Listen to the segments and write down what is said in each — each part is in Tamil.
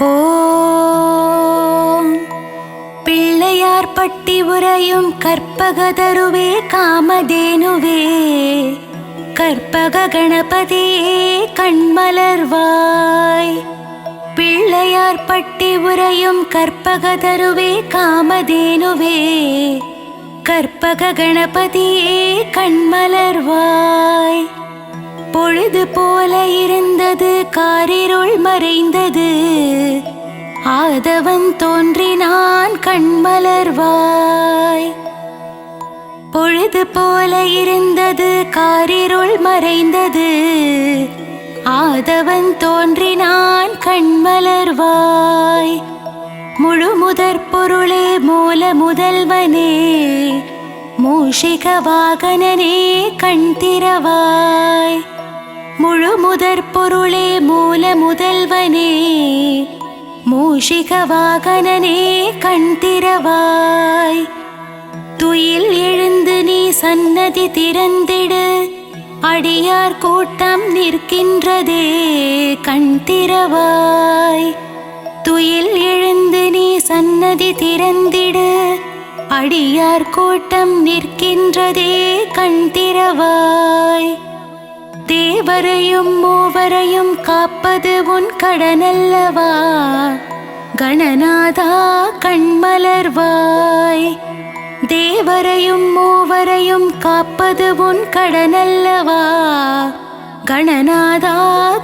ஓம் பிள்ளையார் பட்டி உரையும் கற்பகதருவே காமதேனுவே கற்பக கணபதியே கண்மலர்வாய். பிள்ளையார் பட்டி உரையும் கற்பகதருவே காமதேனுவே கற்பக கணபதியே கண்மலர்வாய். பொழுது போல இருந்தது காரிருள் மறைந்தது ஆதவன் தோன்றினான் கண்மலர்வாய். பொழுது போல இருந்தது காரிருள் மறைந்தது ஆதவன் தோன்றினான் கண்மலர்வாய். முழு முதற் பொருளே மூல முதல்வனே மூஷிக வாகனனே கண் திறவாய். முழு முதற் பொருளே மூல முதல்வனே மூஷிக வாகனனே கண் திறவாய். துயில் எழுந்து நீ சன்னதி திறந்திடு அடியார் கூட்டம் நிற்கின்றதே கண் திறவாய். துயில் எழுந்து நீ சன்னதி திறந்திடு அடியார் கூட்டம் நிற்கின்றதே கண் திறவாய். தேவரையும் மூவரையும் காப்பது உன் கடனல்லவா கணநாதா கண்மலர்வாய். தேவரையும் மூவரையும் காப்பது உன் கடனல்லவா கணநாதா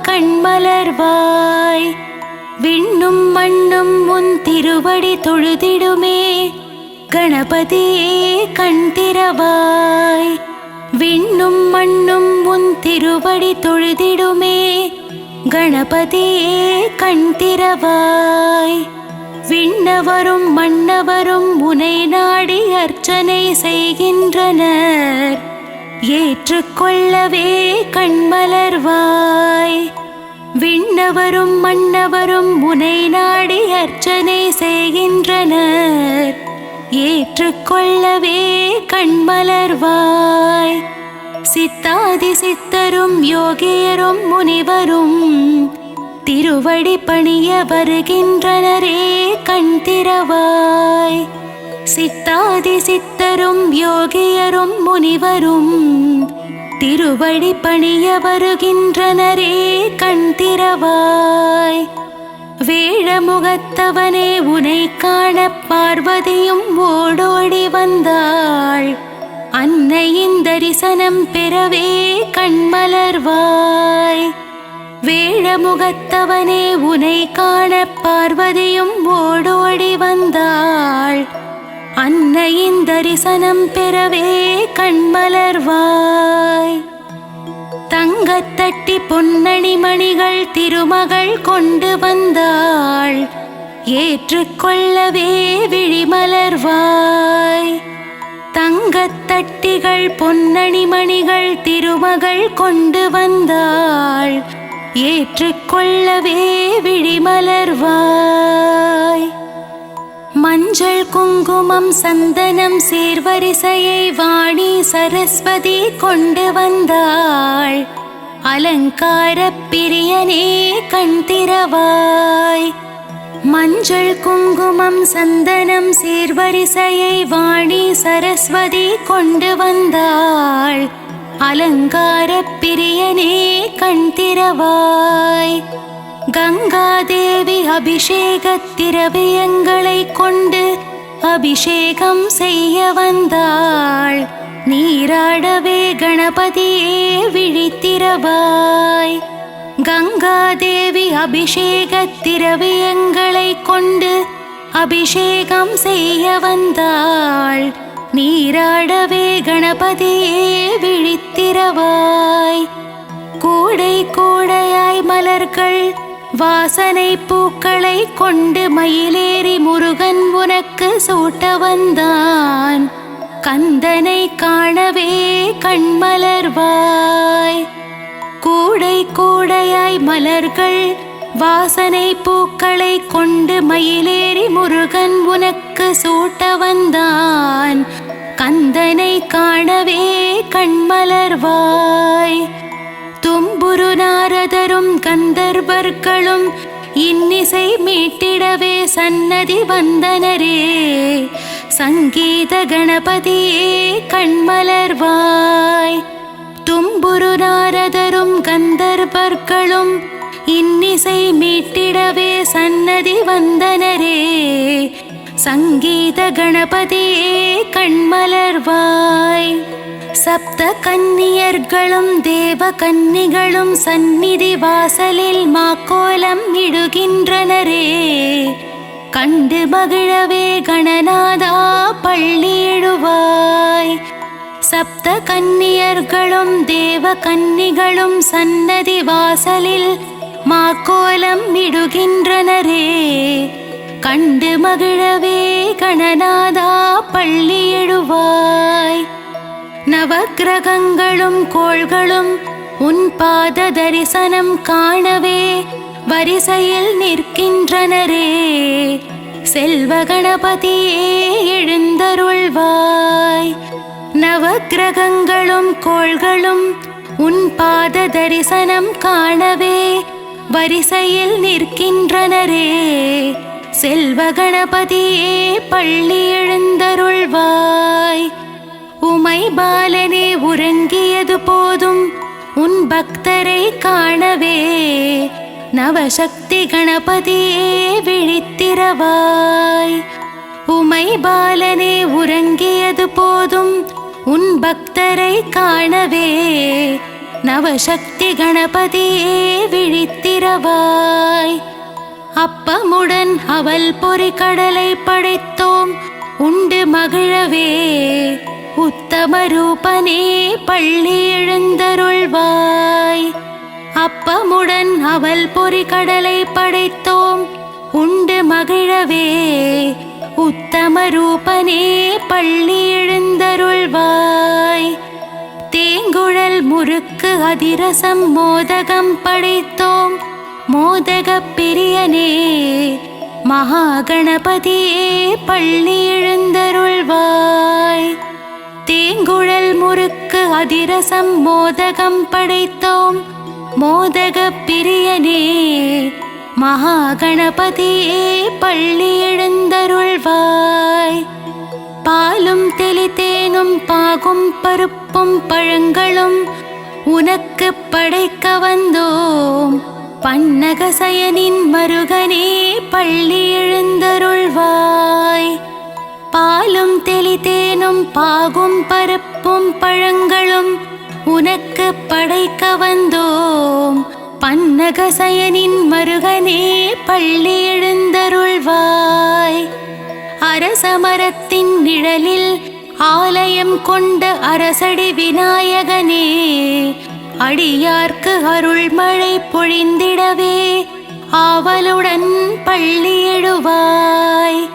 கண்மலர்வாய். விண்ணும் மண்ணும் உன் திருவடி தொழுதிடுமே கணபதியே கண் திறவாய். விண்ணும் மண்ணும் உன் திருவடி தொழுதிடுமே கணபதியே கண் திறவாய். விண்ணவரும் மன்னவரும் உனை நாடி அர்ச்சனை செய்கின்றனர் ஏற்றுக்கொள்ளவே கண்மலர்வாய். விண்ணவரும் மன்னவரும் உனை நாடி அர்ச்சனை செய்கின்றனர் ஏற்றுக்கொள்ளவே கண்மலர்வாய். சித்தாதி சித்தரும் யோகியரும் முனிவரும் திருவடி பணிய வருகின்றனரே கண் திறவாய். சித்தாதி சித்தரும் யோகியரும் முனிவரும் திருவடி பணிய வருகின்றனரே கண் திறவாய். வேழமுகத்தவனே உனை காண பார்வதியும் ஓடோடி வந்தாள் அன்னையின் தரிசனம் பெறவே கண்மலர்வாய். வேழமுகத்தவனே உனை காண பார்வதியும் ஓடோடி வந்தாள் அன்னையின் தரிசனம் பெறவே கண்மலர்வாய். தங்கத்தட்டி பொன்னணி மணிகள் திருமகள் கொண்டு வந்தாள் ஏற்றுக்கொள்ளவே விழிமலர்வாய். தங்கத்தட்டிகள் பொன்னணி மணிகள் திருமகள் கொண்டு வந்தாள் ஏற்றுக்கொள்ளவே விழிமலர்வாய். மஞ்சள் குங்குமம் சந்தனம் சீர்வரிசையை வாணி சரஸ்வதி கொண்டு வந்தாள் அலங்கார பிரியனே கண் திறவாய். மஞ்சள் குங்குமம் சந்தனம் சீர்வரிசையை வாணி சரஸ்வதி கொண்டு வந்தாள் அலங்கார பிரியனே கண் திறவாய். கங்காதேவி அபிஷேக திரவியங்களை கொண்டு அபிஷேகம் செய்ய வந்தாள் நீராடவே கணபதியே விழித்திறவாய். கங்காதேவி அபிஷேக திரவியங்களை கொண்டு அபிஷேகம் செய்ய வந்தாள் நீராடவே கணபதியே விழித்திறவாய். கூடை கூடையாய் மலர்கள் வாசனை பூக்களை கொண்டு மயிலேறி முருகன் உனக்கு சூட்ட வந்தான் கந்தனை காணவே கண்மலர்வாய். கூடை கூடையாய் மலர்கள் வாசனை பூக்களை கொண்டு மயிலேறி முருகன் உனக்கு சூட்ட வந்தான் கந்தனை காணவே கண்மலர்வாய். தும்புரு நாரதரும் கந்தர்வர்களும் இன்னிசை மீட்டிடவே சன்னதி வந்தனரே. சங்கீத கணபதியே கண்மலர்வாய். தும்புரு நாரதரும் கந்தர்வர்களும் இன்னிசை மீட்டிடவே சன்னதி வந்தனரே. சங்கீத கணபதியே கண்மலர்வாய். சப்த கன்னியர்களும் தேவ கன்னிகளும் சந்நிதி வாசலில் மாக்கோலம் இடுகின்றனரே. கண்டு மகிழவே கணநாதா பள்ளியிடுவாய். சப்த கன்னியர்களும் தேவ கன்னிகளும் சன்னதி வாசலில் மாக்கோலம் இடுகின்றனரே. கண்டு மகிழவே கணநாதா பள்ளியிடுவாய். நவக்கிரகங்களும் கோள்களும் உன் பாத தரிசனம் காணவே வரிசையில் நிற்கின்றனரே. செல்வ கணபதியே எழுந்தருள்வாய். நவக்கிரகங்களும் கோள்களும் உன் பாத தரிசனம் காணவே வரிசையில் நிற்கின்றனரே. செல்வ கணபதியே பள்ளி எழுந்தருள்வாய். உமை பாலனே உறங்கியது போதும் உன் பக்தரை காணவே. நவசக்தி கணபதியே விழித்திரவாய். உமை பாலனே உறங்கியது போதும் உன் பக்தரை காணவே. நவசக்தி கணபதியே விழித்திரவாய். அப்பமுடன் அவல் பொறி கடலை படைத்தோம் உண்டு மகிழவே. உத்தம ரூபனே பள்ளி எழுந்தருள்வாய். அப்பமுடன் அவல் பொறி கடலை படைத்தோம் உண்டு மகிழவே. உத்தம ரூபனே பள்ளி எழுந்தருள்வாய். தேங்குழல் முறுக்கு அதிரசம் மோதகம் படைத்தோம் மோதக பிரியனே. மகாகணபதியே பள்ளி எழுந்தருள்வாய். தேங்குழல் முறுக்கு அதிரசம் மோதகம் படைத்தோம் மோதக பிரியனே. மகாகணபதியே பள்ளி எழுந்தருள்வாய். பாலும் தெளித்தேனும் பாகும் பருப்பும் பழங்களும் உனக்கு படைக்க வந்தோம். பன்னகசயனின் மருகனே பள்ளி எழுந்தருள்வாய். பாலும் தெளித்தேனும் பாகும் பருப்பும் பழங்களும் உனக்கு படைக்க வந்தோம். பன்னகசயனின் மருகனே பள்ளி எழுந்தருள்வாய். அரசமரத்தின் நிழலில் ஆலயம் கொண்ட அரசடி விநாயகனே. அடியார்க்கு அருள்மழை பொழிந்திடவே ஆவலுடன் பள்ளி எழுவாய்.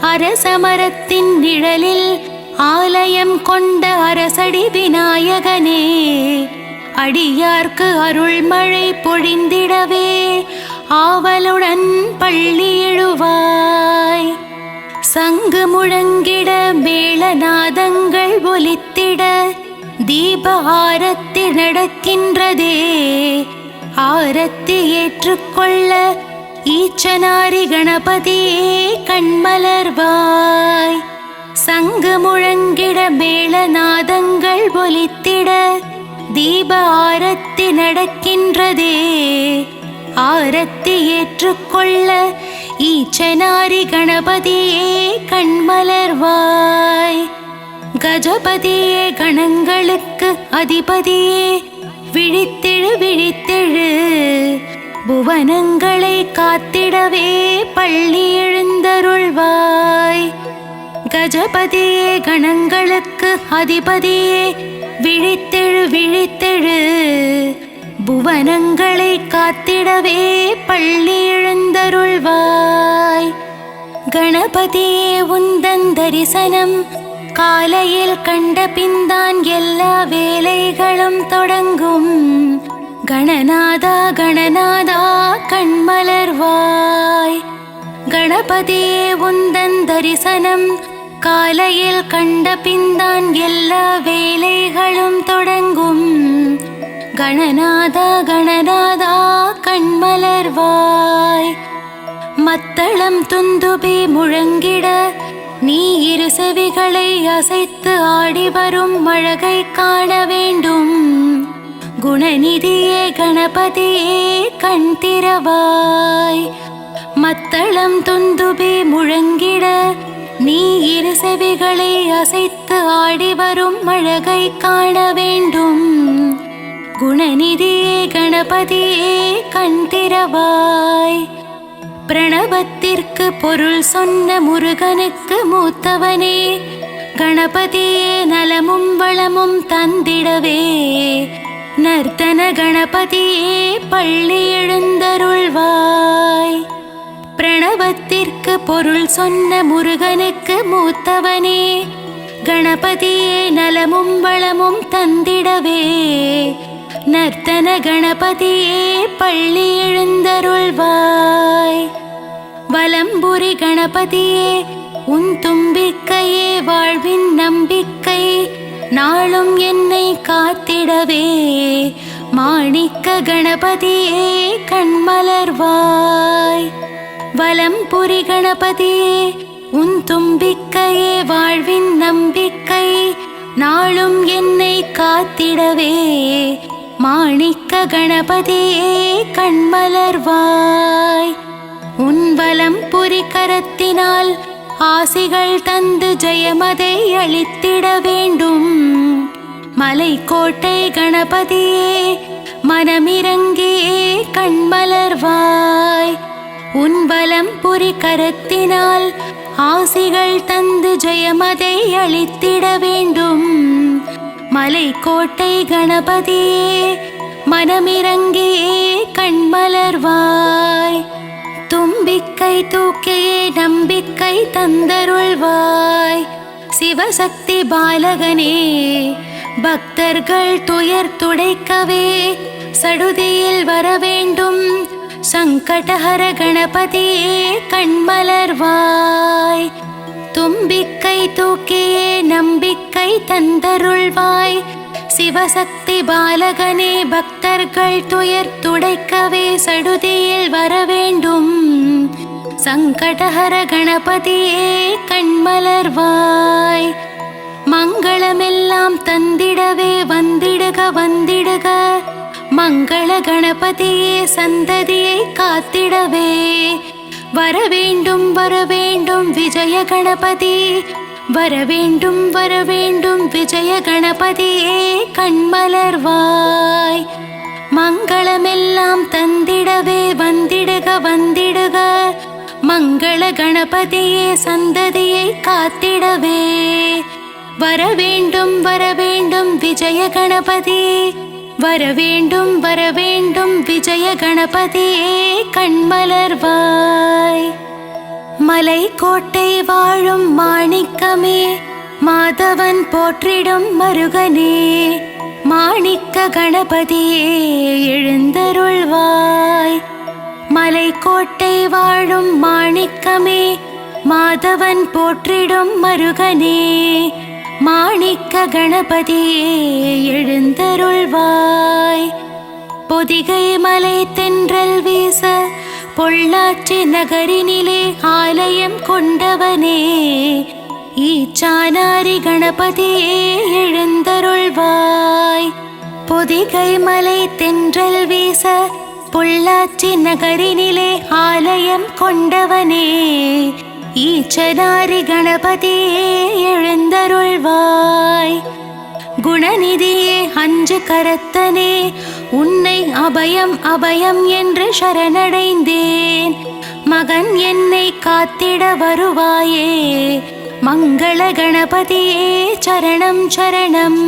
அரசமரத்தின் நிழலில் ஆலயம் கொண்ட அரசடி விநாயகனே. அடியார்க்கு அருள்மழை பொழிந்திடவே ஆவலுடன் பள்ளி எழுவாய். சங்கு முழங்கிட மேளநாதங்கள் ஒலித்திட தீப ஆரத்தி நடக்கின்றதே. ஆரத்தி ஏற்றுக்கொள்ள ஈச்சனாரி கணபதியே கண்மலர்வாய். சங்கு முழங்கிட மேளநாதங்கள் ஒலித்திட தீப ஆரத்தி நடக்கின்றதே. ஆரத்தி ஏற்றுக்கொள்ள ஈச்சனாரி கணபதியே கண்மலர்வாய். கஜபதியே கணங்களுக்கு அதிபதியே விழித்தெழு விழித்தெழு. புவனங்களை காத்திடவே பள்ளி எழுந்தருள்வாய். கஜபதியே கணங்களுக்கு அதிபதியே விழித்தெழு விழித்தெழு. புவனங்களை காத்திடவே பள்ளி எழுந்தருள்வாய். கணபதியே உந்தன் தரிசனம் காலையில் கண்ட பின்தான் எல்லா வேலைகளும் தொடங்கும். கணநாதா கணநாதா கண்மலர்வாய். கணபதியே உந்தன் தரிசனம் காலையில் கண்ட பின்தான் எல்லா வேலைகளும் தொடங்கும். கணநாதா கணநாதா கண்மலர்வாய். மத்தளம் துந்துபி முழங்கிட நீ இரு செவிகளை அசைத்து ஆடி வரும் அழகை காண வேண்டும். குணநிதியே கணபதியே கண் திறவாய். மத்தளம் துந்துபி முழங்கிட நீ இரு செவிகளை அசைத்து ஆடி வரும் அழகை காண வேண்டும். குணநிதியே கணபதியே கண் திறவாய். பிரணவத்திற்கு பொருள் சொன்ன முருகனுக்கு மூத்தவனே கணபதியே நலமும் வளமும் தந்திடவே. நர்த்தன கணபதியே பள்ளி எழுந்தருள்வாய். பிரணவத்திற்கு பொருள் சொன்ன முருகனுக்கு மூத்தவனே கணபதியே நலமும் வளமும் தந்திடவே. நர்த்தன கணபதியே பள்ளி எழுந்தருள்வாய். வலம்புரி கணபதியே உன் தும்பிக்கையே வாழ்வின் நம்பிக்கை. நாளும் என்னை காத்திடவே. மாணிக்க கணபதியே கண்மலர்வாய். வலம்புரி கணபதியே உன் தும்பிக்கையே வாழ்வின் நம்பிக்கை. நாளும் என்னை காத்திடவே. மாணிக்க கணபதியே கண்மலர்வாய். உன் வலம்புரி கரத்தினால் ஆசிகள் தந்து ஜெயமதை அளித்திட வேண்டும். மலைக்கோட்டை கணபதியே மனமிறங்கியே கண்மலர்வாய். உன் வலம்புரி கரத்தினால் ஆசிகள் தந்து ஜெயமதை அளித்திட வேண்டும். மலைக்கோட்டை கணபதியே மனமிறங்கியே கண்மலர்வாய். தும்பிக்கை தூக்கியே நம்பிக்கை தந்தருள்வாய். சிவசக்தி பாலகனே பக்தர்கள் துயர் துடைக்கவே சடுதியில் வரவேண்டும். சங்கடஹர கணபதியே கண்மலர்வாய். தும்பிக்கை தூக்கியே நம்பிக்கை தந்தருள்வாய். சிவசக்தி பாலகனே பக்தர்கள் துயர் துடைக்கவே சடுதியில் வரவேண்டும். சங்கடஹர கணபதியே கண்மலர்வாய். மங்களமெல்லாம் தந்திடவே வந்திடுக வந்திடுக. மங்கள கணபதியே சந்ததியை காத்திடவே. வரவேண்டும் வரவேண்டும் விஜய கணபதி. வரவேண்டும் வரவேண்டும் விஜய கணபதியே கண்மலர்வாய். மங்களமெல்லாம் தந்திடவே வந்திடுக வந்திடுக. மங்கள கணபதியே சந்ததியை காத்திடவே. வரவேண்டும் வரவேண்டும் விஜய கணபதி. வரவேண்டும் வரவேண்டும் விஜய கணபதியே கண்மலர்வாய். மலைக்கோட்டை வாழும் மாணிக்கமே மாதவன் போற்றிடும் மருகனே. மாணிக்க கணபதியே எழுந்தருள்வாய். மலைக்கோட்டை வாழும் மாணிக்கமே மாதவன் போற்றிடும் மருகனே. மாணிக்க கணபதியே எழுந்தருள்வாய். பொதிகை மலை தென்றல் வீச பொள்ளாச்சி நகரினிலே ஆலயம் கொண்டவனே. ஈச்சானாரி கணபதியே எழுந்தருள்வாய். பொதிகை மலை தென்றல் வீச பொள்ளாச்சி நகரினிலே ஆலயம் கொண்டவனே. ஈச்சனாரி கணபதியே எழுந்தருள்வாய். குணநிதியே அஞ்சு கரத்தனே உன்னை அபயம் அபயம் என்று சரணடைந்தேன். மகன் என்னை காத்திட வருவாயே. மங்கள கணபதியே சரணம் சரணம்.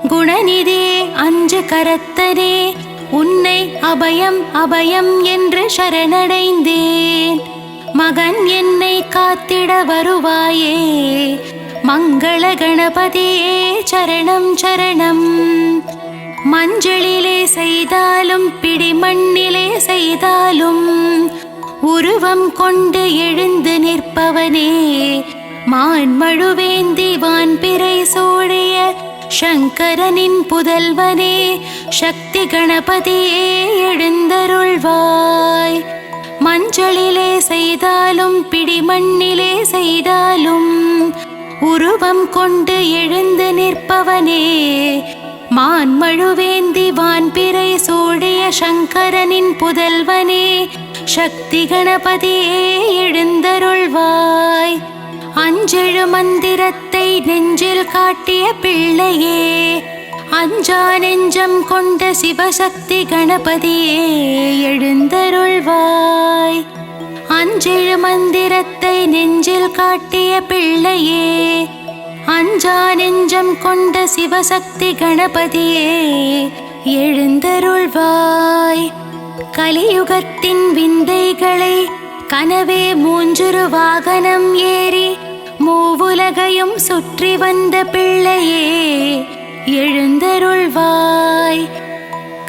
குணநிதியே அஞ்சு கரத்தனே உன்னை அபயம் அபயம் என்று சரணடைந்தேன். மகன் என்னை காத்திட வருவாயே. மங்கள கணபதியே சரணம் சரணம். மஞ்சளிலே செய்தாலும் பிடிமண்ணிலே செய்தாலும் உருவம் கொண்டு எழுந்து நிற்பவனே. மான்மழுவேந்தி வான்பிறை சூடிய சங்கரனின் புதல்வனே சக்தி கணபதியே எழுந்தருள்வாய். மஞ்சளிலே செய்தாலும் பிடிமண்ணிலே செய்தாலும் உருவம் கொண்டு எழுந்து நிற்பவனே, மான்மழுவேந்தி வான்பிறை சூடிய சங்கரனின் புதல்வனே சக்தி கணபதியே எழுந்தருள்வாய். அஞ்செழு மந்திரத்தை நெஞ்சில் காட்டிய பிள்ளையே, அஞ்சா நெஞ்சம் கொண்ட சிவசக்தி கணபதியே எழுந்தருள்வாய். அஞ்செழு மந்திரத்தை நெஞ்சில் காட்டிய பிள்ளையே, அஞ்சா நெஞ்சம் கொண்ட சிவசக்தி கணபதியே எழுந்தருள்வாய். கலியுகத்தின் விந்தைகளை கனவே மூஞ்சுரு வாகனம் ஏறி மூவுலகையும் சுற்றி வந்த பிள்ளையே எழுந்தருள்வாய்.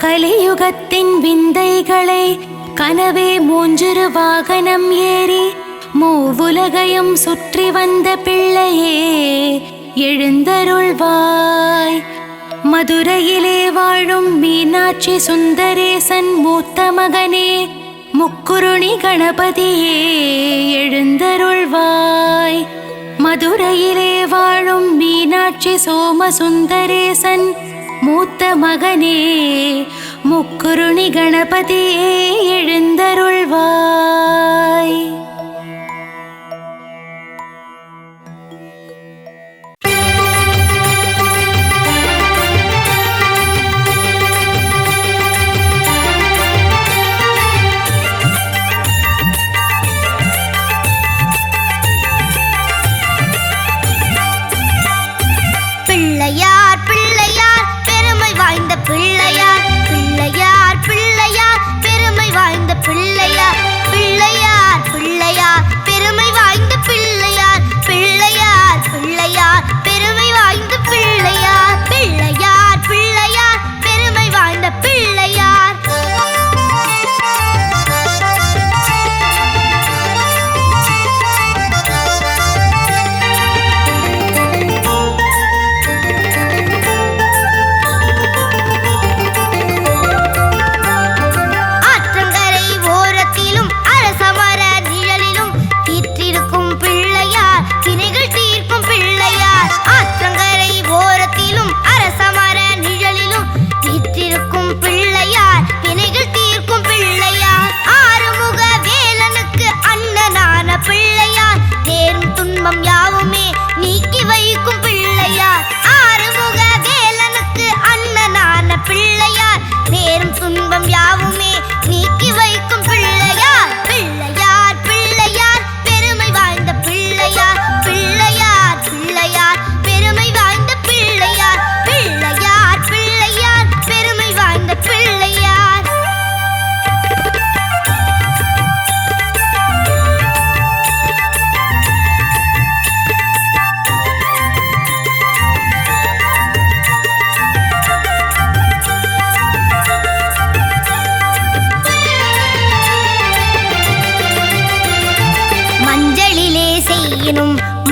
கலியுகத்தின் விந்தைகளை கனவே மூஞ்சுரு வாகனம் ஏறி மூவுலகையும் சுற்றி வந்த பிள்ளையே எழுந்தருள்வாய். மதுரையிலே வாழும் மீனாட்சி சுந்தரேசன் மூத்த மகனே முக்குருணி கணபதியே எழுந்தருள்வாய். மதுரையிலே வாழும் மீனாட்சி சோமசுந்தரேசன் மூத்த மகனே முக்குருணி கணபதியே எழுந்தருள்வாய்.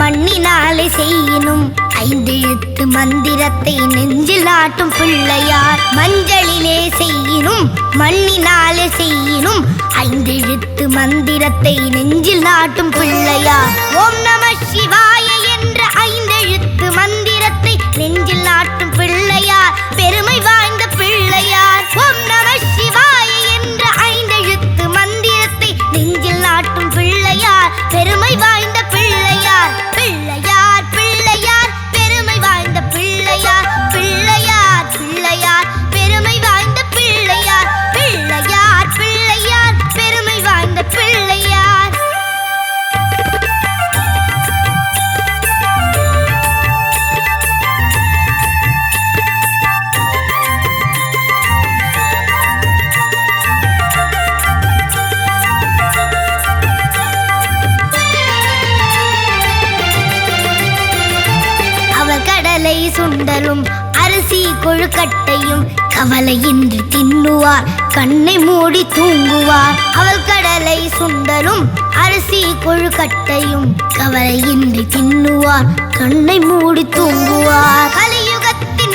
மண்ணினாலே செய்யினும் ஐந்தெழுத்து மந்திரத்தை நெஞ்சில் ஆட்டும் பிள்ளையார். மஞ்சளிலே செய்யினும் மண்ணினாலே செய்யினும் ஐந்தெழுத்து மந்திரத்தை நெஞ்சில் ஆட்டும் பிள்ளையார். ஓம் நம சிவாய என்ற ஐந்தெழுத்து மந்திரத்தை நெஞ்சில் ஆட்டும் பிள்ளையார், பெருமை வாய்ந்த பிள்ளையார். ஓம் நம சிவாய என்ற ஐந்தெழுத்து மந்திரத்தை நெஞ்சில் ஆட்டும் பிள்ளையார், பெருமை வாய்ந்த பிள்ளையார். பிள்ளையார் பிள்ளையார் பெருமை வாய்ந்த பிள்ளையார், பிள்ளையார் பிள்ளையார் பெருமை வாய்ந்த பிள்ளையார், பிள்ளையார் பிள்ளையார் பெருமை வாய்ந்த பிள்ளையார். கடலை சுண்டலும் அரிசி கொழுக்கட்டையும் கவலையின்றி தின்னுவார், கண்ணை மூடி தூங்குவார். அவள் கடலை சுண்டலும் அரிசி கொழுக்கட்டையும் கவலையின்றி தின்னுவார், கண்ணை மூடி தூங்குவார். கலியுகத்தின்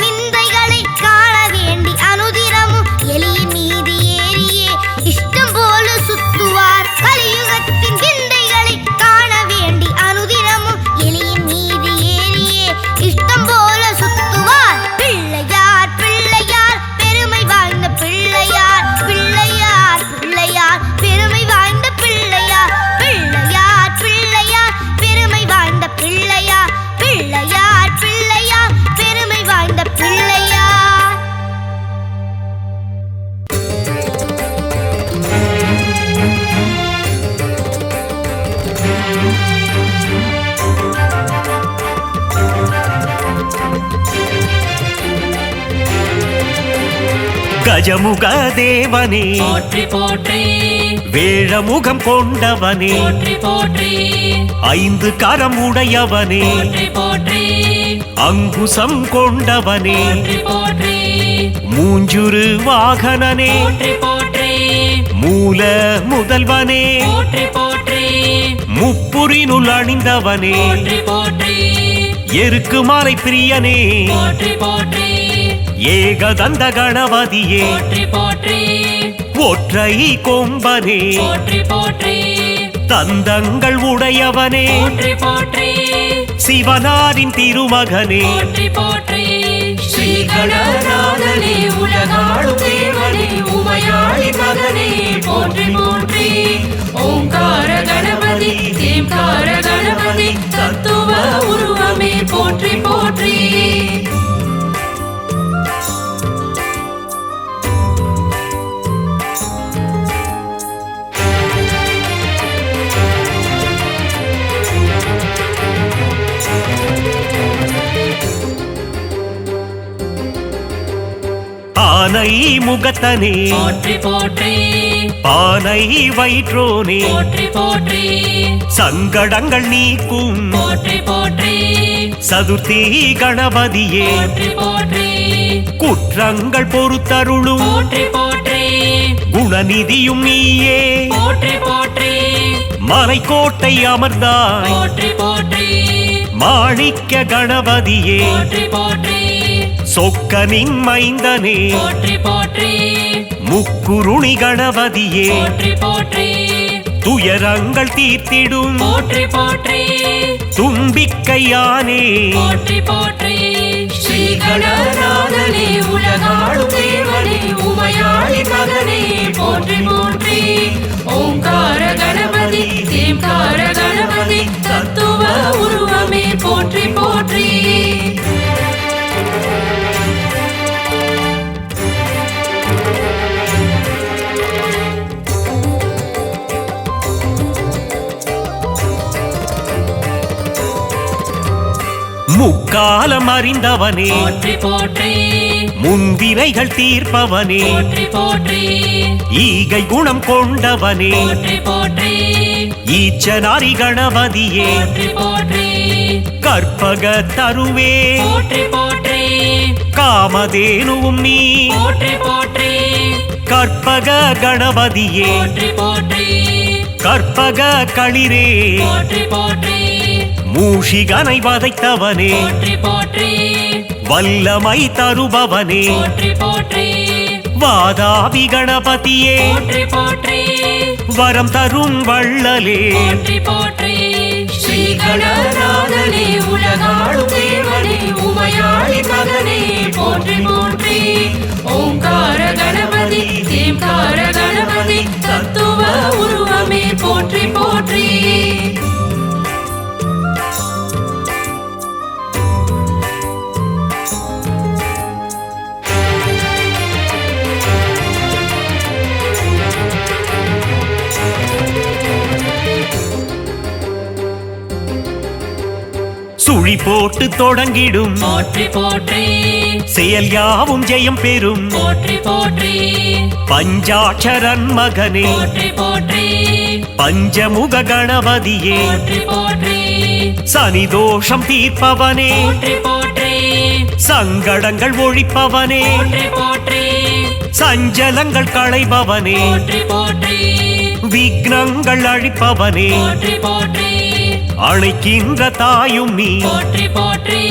கஜமுக தேவனே போற்றி போற்றி வேழமுகம் கொண்டவனே போற்றி போற்றி ஐந்து கரம் உடையவனே போற்றி போற்றி அங்குசம் கொண்டவனே போற்றி போற்றி மூஞ்சுரு வாகனனே போற்றி போற்றி மூல முதல்வனே போற்றி போற்றி முப்புரினுள் அணிந்தவனே போற்றி போற்றி எருக்கு மாலை பிரியனே போற்றி போற்றி ஏகதந்த கணபதியே போற்றி போற்றி ஒற்றை கொம்பனே போற்றி போற்றி தந்தங்கள் உடையவனே போற்றி போற்றி சிவனாரின் திருமகனே போற்றி போற்றி ஸ்ரீ கணநாதனே உலகாளும் தேவனே உமையாளி மகனே போற்றி போற்றி ஓங்கார கணபதி தேம்கார கணபதி தத்துவ உருவமே போற்றி போற்றி ஆனை முகத்தனே போற்றி போற்றி பானை வயிற்றோனே போற்றி போற்றி சங்கடங்கள் நீக்கும் போற்றி போற்றி சதுர்த்தி கணபதியே போற்றி போற்றி குற்றங்கள் பொறுத்தருளும் போற்றி போற்றி குணநிதியும் நீயே போற்றி போற்றி மலைக்கோட்டை அமர்ந்தாய் போற்றி போற்றி மாணிக்க கணபதியே போற்றி போற்றி சொக்கனின் மைந்தனே போற்றி போற்றி முக்குருணி கணபதியே போற்றி போற்றி துயரங்கள் தீர்த்திடும் போற்றி போற்றி தும்பிக்கையானே போற்றி போற்றி ஸ்ரீ கணநாதனே உலகாளும் தேவனே உமையாளி மகனே போற்றி போற்றி ஓங்கார கணபதி தேம்கார கணபதி தத்துவ உருவமே போற்றி போற்றி முக்காலம் அறிந்தவனே போற்றி போற்றி முன்வினைகள் தீர்ப்பவனே போற்றி போற்றி ஈகை குணம் கொண்டவனே போற்றி போற்றி ஈச்சனாரி கணபதியே போற்றி போற்றி கற்பக தருவே போற்றி போற்றி காமதேனுவும் நீ போற்றி போற்றி கற்பக கணபதியே போற்றி போற்றி கற்பக களிரே போற்றி போற்றி மூஷிகனை வதைத்தவனே போற்றி போற்றி வல்லமை தருபவனே போற்றி போற்றி வாதாபி கணபதியே போற்றி போற்றி வரம் தரும் வள்ளலே போற்றி போற்றி ஸ்ரீ கணநாதனே உலகாளும் தேவனே உமையாளி மகனே போற்றி போற்றி ஓங்கார கணபதி தேம்கார கணபதி தத்துவ உருவமே போற்றி போற்றி சுழி போட்டு தொடங்கிடும் போற்றி போற்றி செயல் யாவும் ஜெயம் பெறும் போற்றி போற்றி பஞ்சாட்சரன் மகனே போற்றி போற்றி பஞ்சமுக கணபதியே போற்றி போற்றி சனி தோஷம் தீர்ப்பவனே போற்றி போற்றி சங்கடங்கள் ஒழிப்பவனே போற்றி போற்றி சஞ்சலங்கள் களைபவனே போற்றி போற்றி விக்னங்கள் அழிப்பவனே போற்றி போற்றி அழைக்கின்ற தாயும் நீ போற்றி போற்றி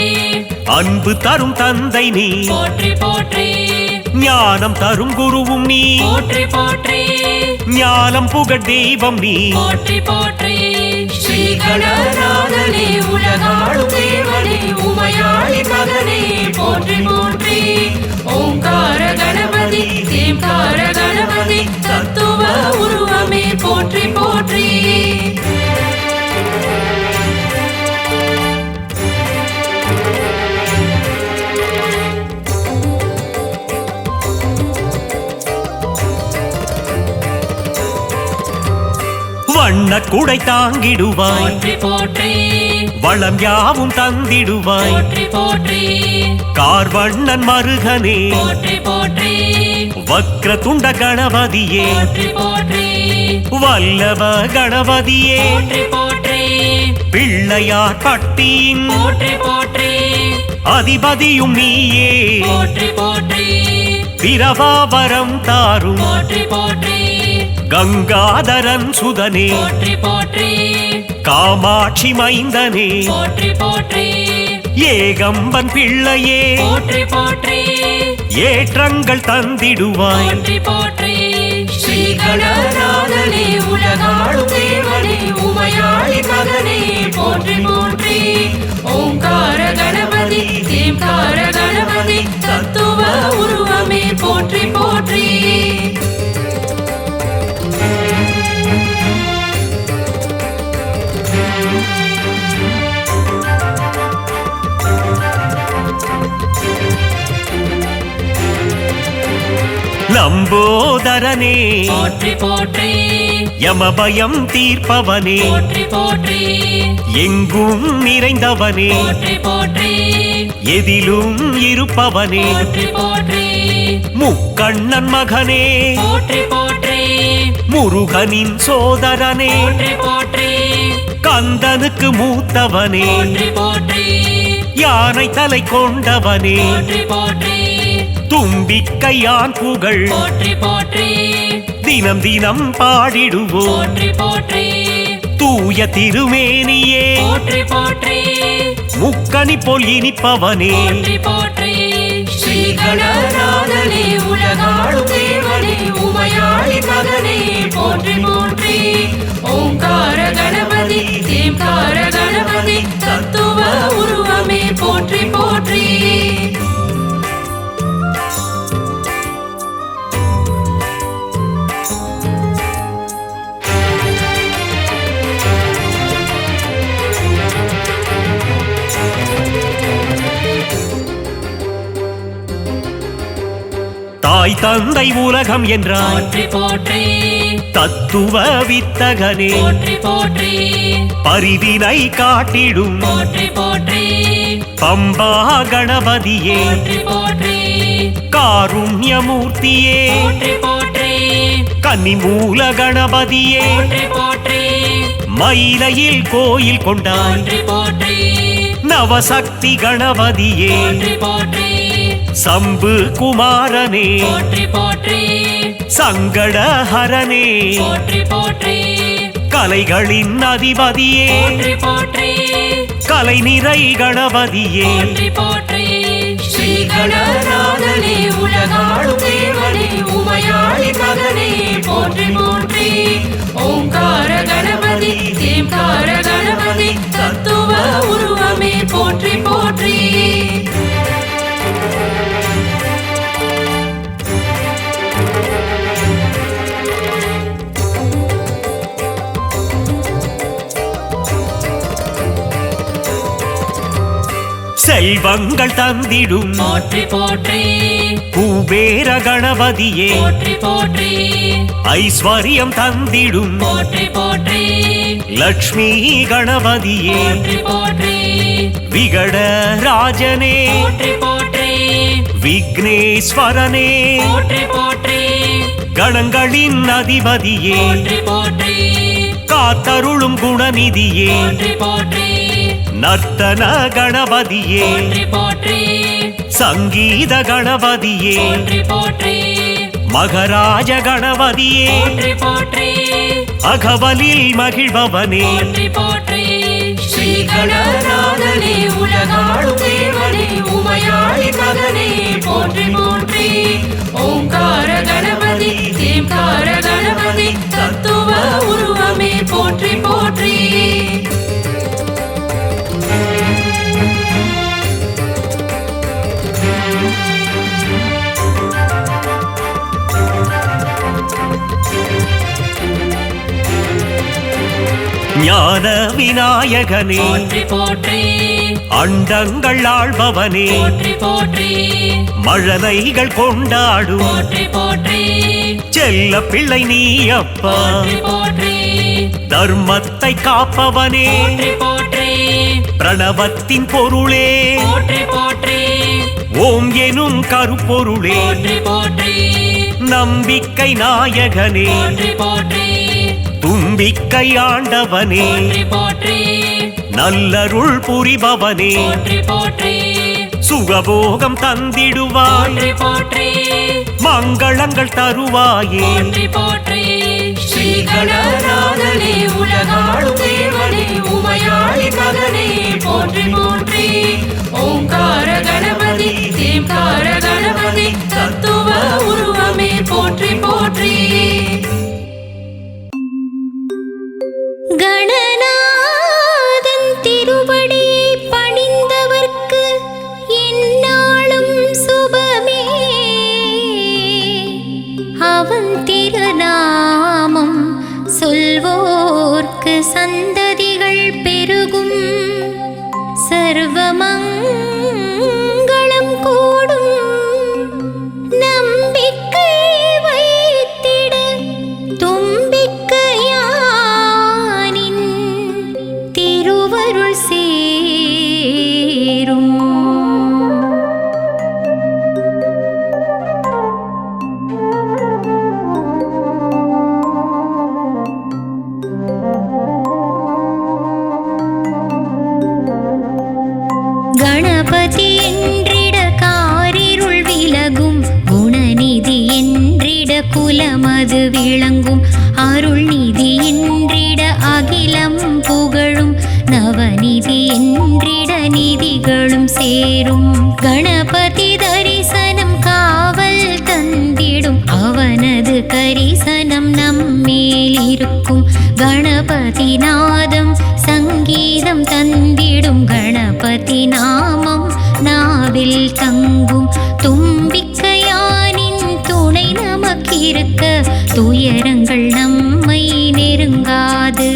அன்பு தரும் தந்தை நீ போற்றி போற்றி ஞானம் தரும் குருவும் நீ போற்றி போற்றி ஞானம் புகழ் தெய்வம் நீ போற்றி போற்றி ஸ்ரீ கணநாதனே உலகாளும் தேவனே உமையாளி மகனே போற்றி போற்றி ஓங்கார கணபதி தேம்கார கணபதி தத்துவ உருவமே போற்றி போற்றி வண்ண குடை தாங்கிடுவாய் போற்றி போற்றி வளம் யாவும் தந்திடுவாய் போற்றி போற்றி கார்வண்ணன் மருகனே போற்றி போற்றி வக்ரதுண்ட கணபதியே போற்றி போற்றி வல்லப கணபதியே போற்றி போற்றி பிள்ளையார் பட்டியின் போற்றி போற்றி அதிபதியும் நீயே போற்றி போற்றி பிரபாவரம் தாரும் போற்றி போற்றி கங்காதரன் சுதனே போற்றி போற்றி காமாட்சி மைந்தனே போற்றி போற்றி ஏகம்பன் பிள்ளையே போற்றி போற்றி ஏற்றங்கள் தந்திடுவாய் போற்றி போற்றி ஸ்ரீ கணநாதனே உலகாளும் தேவனே உமையாளி மகனே போற்றி போற்றி ஓங்கார கணபதி தேம்கார கணபதி தத்துவ உருவமே போற்றி போற்றி லம்போதரனே போற்றி போற்றி யமபயம் தீர்ப்பவனே போற்றி போற்றி எங்கும் நிறைந்தவனே போற்றி போற்றி எதிலும் இருப்பவனே போற்றி போற்றி முக்கண்ணன் மகனே போற்றி போற்றி முருகனின் சோதரனே போற்றி போற்றி கந்தனுக்கு மூத்தவனே போற்றி போற்றி யானை தலை கொண்டவனே போற்றி போற்றி தும்பிக்கையான் புகழ் போற்றி போற்றி தினம் தினம் பாடிடுவோம் போற்றி போற்றி தூய திருமேனியே போற்றி போற்றி முக்கணி போல் இனிப்பவனே போற்றி போற்றி ஸ்ரீ கணநாதனே உலகாளும் தேவனே உமையாளி மகனே போற்றி போற்றி ஓங்கார கணபதி தேம்கார கணபதி தத்துவ உருவமே போற்றி போற்றி தாய் தந்தை உலகம் என்றாய் போற்றி போற்றி தத்துவ வித்தகனே போற்றி போற்றி பரிவினை காட்டிடும் போற்றி போற்றி பம்பா கணபதியே போற்றி போற்றி காருண்யமூர்த்தியே போற்றி போற்றி கன்னிமூல கணபதியே போற்றி போற்றி மயிலையில் கோயில் கொண்டாய் போற்றி போற்றி நவசக்தி கணபதியே போற்றி போற்றி சம்பு குமாரனே போற்றி போற்றி சங்கடஹரனே போற்றி போற்றி கலைகளின் அதிபதியே போற்றி போற்றி கலை நிறை கணபதியே போற்றி போற்றி ஸ்ரீ கணநாதனே உலகாளும் தேவனே உமையாளி மகனே போற்றி போற்றி ஓங்கார கணபதி தேம்கார கணபதி தத்துவ உருவமே போற்றி போற்றி செல்வங்கள் தந்திடும் போற்றி போற்றி குபேர கணபதியே போற்றி போற்றி ஐஸ்வர்யம் தந்திடும் போற்றி போற்றி லக்ஷ்மி கணபதியே போற்றி போற்றி விகட ராஜனே போற்றி போற்றி விக்னேஸ்வரனே போற்றி போற்றி கணங்களின் அதிபதியே போற்றி போற்றி காத்தருளும் குணநிதியே போற்றி போற்றி நர்த்தன கணபதியே போற்றி போற்றி சங்கீத கணபதியே போற்றி போற்றி மகராஜ கணபதியே போற்றி போற்றி அகவலில் மகிழ்பவனே போற்றி போற்றி ஸ்ரீ கணநாதனே உலகாளும் தேவனே உமையாளி மகனே போற்றி போற்றி ஓங்கார கணபதி தேம்கார கணபதி தத்துவ உருவமே போற்றி போற்றி ஞான விநாயகனே போற்றி போற்றி அண்டங்கள் ஆள்பவனே போற்றி போற்றி மழலைகள் கொண்டாடும் போற்றி போற்றி செல்ல பிள்ளை நீ அப்பா போற்றி போற்றி தர்மத்தை காப்பவனே போற்றி போற்றி பிரணவத்தின் பொருளே போற்றி போற்றி ஓம் எனும் கருப்பொருளே போற்றி போற்றி நம்பிக்கை நாயகனே போற்றி போற்றி தும்பிக்கை ஆண்டவனே போற்றி போற்றி நல்லருள் புரிபவனே போற்றி போற்றி சுகபோகம் தந்திடுவாய் போற்றி போற்றி மங்களங்கள் தருவாயே போற்றி போற்றி ஸ்ரீ கணநாதனே உலகாளும் தேவனே உமையாளி மகனே போற்றி போற்றி ஓங்கார கணபதி தேம்கார கணபதி தத்துவ உருவமே போற்றி போற்றி கணநாதன் திருவடியை பணிந்தவர்க்கு எந்நாளும் சுபமே. அவன் திருநாமம் சொல்வோர்க்கு சந்ததிகள் பெருகும், சர்வமங்களம் கூடும். நம்பிக்கை வைத்திட தும்பிக்கையானின் திருவருள் சேரும். கணபதி என்றிட காரிருள் விலகும், குணநிதி என்றிட குலமது விளங்கும், அருள்நிதி என்றிட அகிலம் புகழும், நவநிதி என்றிட நிதிகளும் சேரும். கணபதி தரிசனம் காவல் தந்திடும், அவனது கரிசனம் நம்மேல் இருக்கும். கணபதி நாதம் சங்கீதம் தந்திடும், கணபதி நாமம் நாவில் தங்கும். தும்பிக்கையானின் துணை நமக்கிருக்க, துயரங்கள் நம்மை நெருங்காது.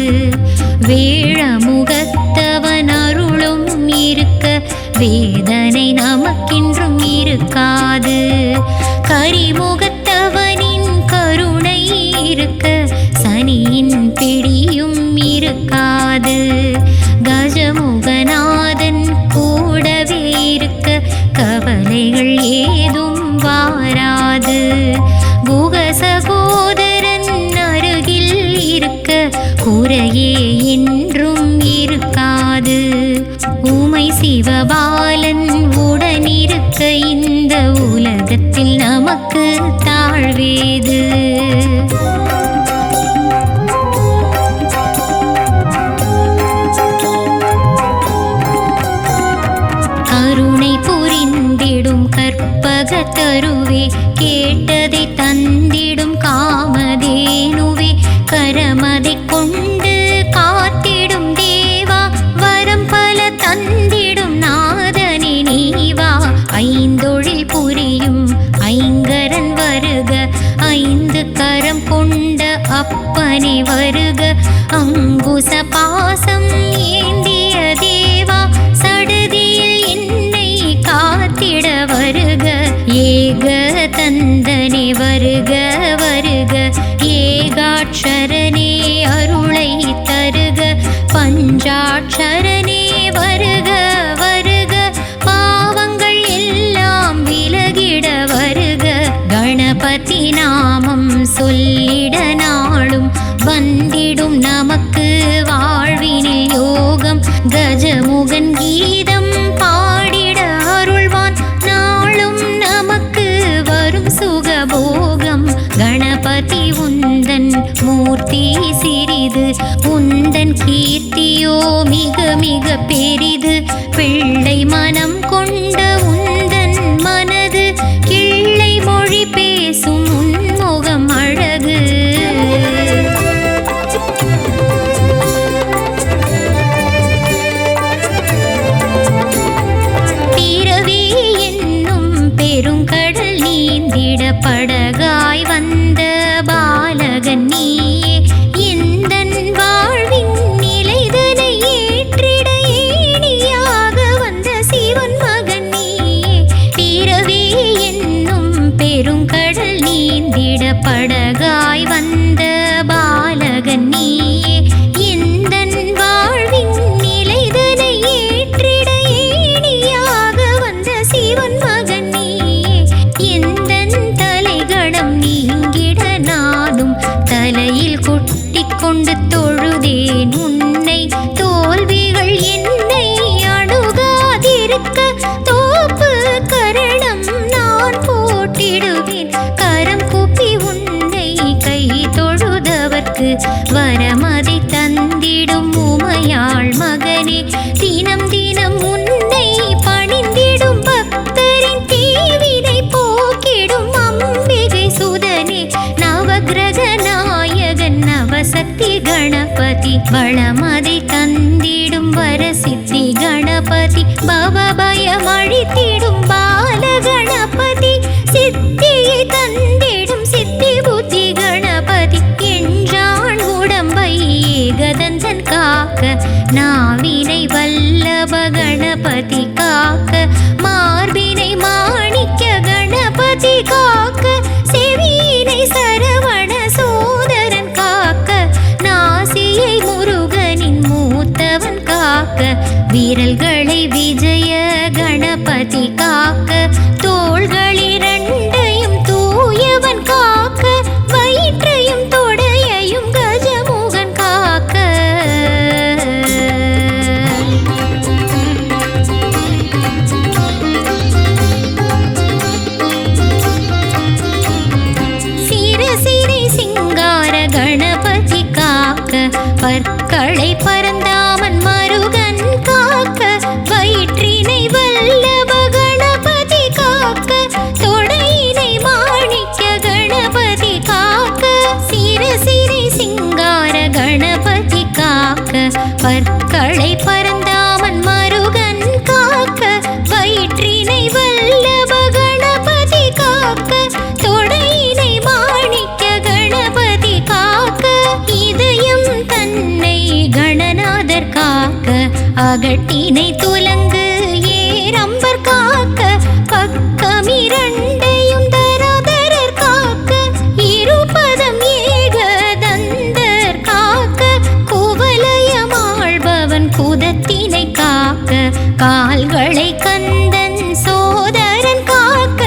வேழமுகத்தவன் அருளும் இருக்க, வேதனை நமக்கென்றும் இருக்காது. கரிமுகத்தவனின் கருணை இருக்க, சனியின் பிடியும் இருக்காது. கஜமுகநாதன் கூடவே இருக்க, கவலைகள் ஏதும் வாராது. குக சகோதரன் அருகில் இருக்க, குறையே என்றும் இருக்காது. உமை சிவபாலன் உடனிருக்க, இந்த உலகத்தில் நமக்கு தாழ்வேது. கருணை புரிந்திடும் கற்பகத்தருவே, கேட்டதை தந்திடும் காமதேனுவே, கரமதை கொண்டு காத்திடும் தேவா, வரம் பல தந்திடும் நாதனே நீவா. ஐந்தொழில் புரியும் ஐங்கரன் வருக, ஐந்து கரம் கொண்ட அப்பனே வருக. அங்குச பாசம் ஏந்திய தேவா, சடுதியில் என்னை காத்திட வருக. ஏக தந்தனே வருக வருக, ஏகாட்சரனே அருளை தருக. பஞ்சாட்சரனே வருக வருக, பாவங்கள் எல்லாம் விலகிட வருக. கணபதி நாமம் சொல்லிட நாளும் வந்திடும் நமக்கு வாழ்வினில் யோகம். கஜமுகன் கீதம் பாடிட அருள்வான், நாளும் நமக்கு வரும் சுகபோகம். கணபதி உந்தன் மூர்த்தி சிறிது, உந்தன் கீர்த்தியோ மிக மிக பெரிது. பிள்ளை மனம் கொண்ட உந்தன் மனது, கிள்ளை மொழி பேசும் உன்முகம் அழகு. பிறவி என்னும் பெருங்கடல் நீந்திட படகாய் வந்த பாலகன் நீயே, எந்தன் வாழ்வின் நிலைதனை ஏற்றிட ஏணியாக வந்த சிவன் மகன் நீ. கணபதி வளமதை தந்திடும் வரசித்தி கணபதி பவபயம் அழித்திடும் பால கணபதி சித்தியை தந்திடும் சித்தி புத்தி கணபதி என்றான் உடம்பை ஏகதந்தன் காக்க நாவினை வல்லப கணபதி காக்க மார்பினை மாணிக்க கணபதி காக்க செவியினை சரவண சோதரன் காக்க நாசியை முருகனின் மூத்தவன் காக்க வீரல்களை விஜய கணபதி காக்க தோள்களிரண்டையும் தூயவன் காக்க வயிற்றையும் தொடையையும் கஜமுகன் காக்க சிரசினை சிங்கார கணபதி காக்க பற்களை பரந்தாமன் மருகன் காக்க வயிற்றினை வல்லப கணபதி காக்க தொடையினை மாணிக்க கணபதி காக்க சிரசினை சிங்கார கணபதி காக்க பற்களை பரந்தாமன் மருகன் காக்க வயிற்றினை வல்லப கணபதி காக்க தொடையினை மாணிக்க கணபதி காக்க இதயம் தன்னை கணநாதர் காக்க அகட்டினை துலங்கு ஏரம்பர் காக்க பக்கமிரண்டையும் தராதரர் காக்க இருபதம் ஏகதந்தர் காக்க குவலயமாழ்பவன் குதத்தினை காக்க கால்களை கந்தன் சோதரன் காக்க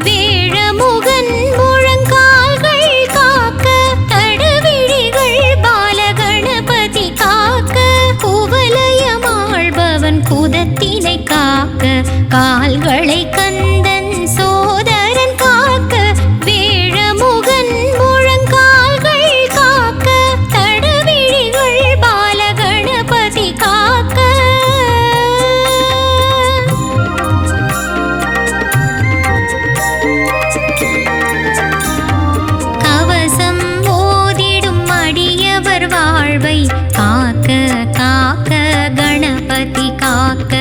வேழமுகன் முழங்கால்கள் காக்க தடவிழிகள் பாலகணபதி காக்க குவலயமாழ்பவன் குதத்தினை காக்க கால்களை கந்தன் சோதரன் காக்க வேழமுகன் முழங்கால்கள் காக்க தடவிழிகள் பாலகணபதி காக்க கவசம் ஓதிடும் அடியவர் வாழ்வை காக்க காக்க கணபதி காக்க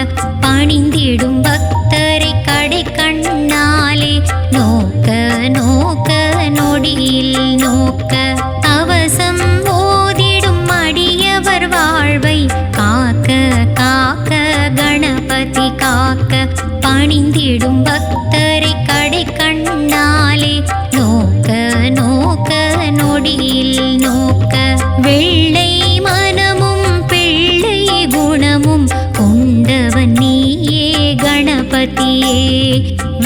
பணிந்திடும் பக்தரை கடை கண்ணாலே நோக்க நோக்க நொடியில் நோக்க கவசம் ஓதிடும் அடியவர் வாழ்வை காக்க காக்க கணபதி காக்க பணிந்திடும் பக்தரை கடை கண்ணாலே நோக்க நோக்க நொடியில் நோக்க வெள்ளை மனமும் பிள்ளை குணமும் கொண்டவன் நீயே கணபதியே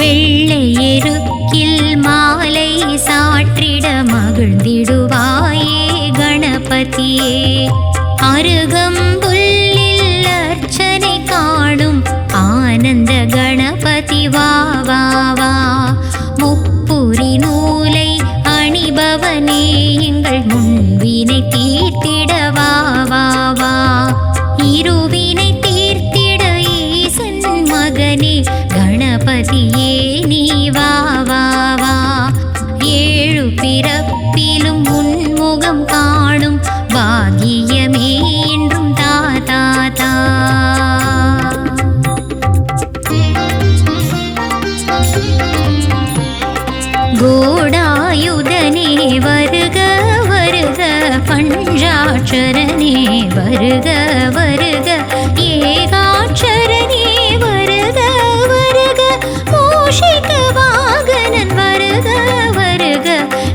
வெள்ளை எருக்கில் மாலை சாற்றிட மகிழ்ந்திடுவாயே கணபதியே அருகம்புல்லில் அர்ச்சனை காணும் ஆனந்த கணபதி வா வா வா முப்புரி நூலை அணிபவனே எங்கள் முன்வினை தீர்த்திட வா வா வா இருவினை தீர்த்திட ஈசன் மகனே கணபதியே நீ வா வா வா ஏழு பிறப்பிலும் உன்முகம் காணும் பாகியமே என்றும் தா தா தா கோடாயுதனே வருக வருக பஞ்சாட்சரனே வருக வருக ஏகாட்சரனே வருக வருக மூஷிக வாகனன் வருக வருக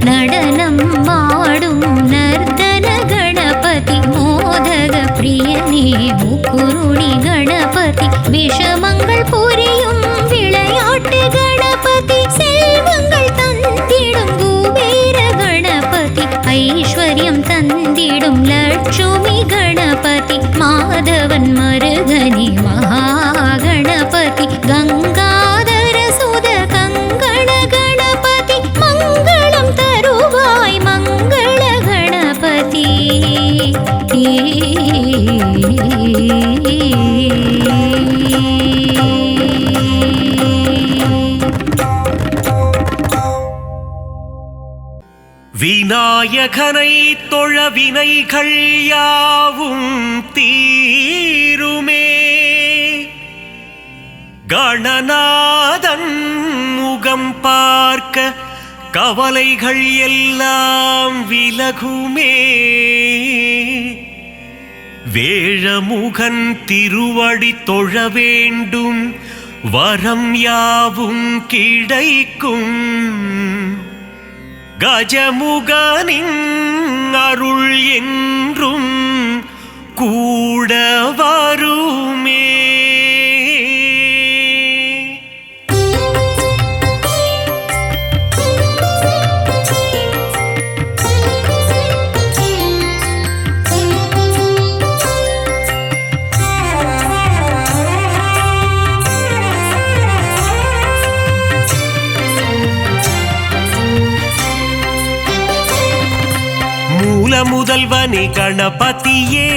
நடனம் ஆடும் நர்த்தன கணபதி மோதக பிரியனே முக்குருணி கணபதி விஷமங்கள் புரியும் விளையாட்டு கணபதி செல்வங்கள் தந்திடும் குபேர கணபதி ஐஸ்வர்யம் தந்திடும் லட்சுமி கணபதி மாதவன் மருகனி மகாகணபதி கங்காதர சுத கங்கண கணபதி மங்களம் தருவாய் மங்கள கணபதி விநாயகனை தொழ வினைகள் யாவும் தீருமே. கணநாதன் முகம் பார்க்க கவலைகள் எல்லாம் விலகுமே. வேழமுகன் திருவடி தொழ வேண்டும், வரம் யாவும் கிடைக்கும். கஜமுகனின் அருள் என்றும் கூட வருமே. முதல்வனே கணபதியே,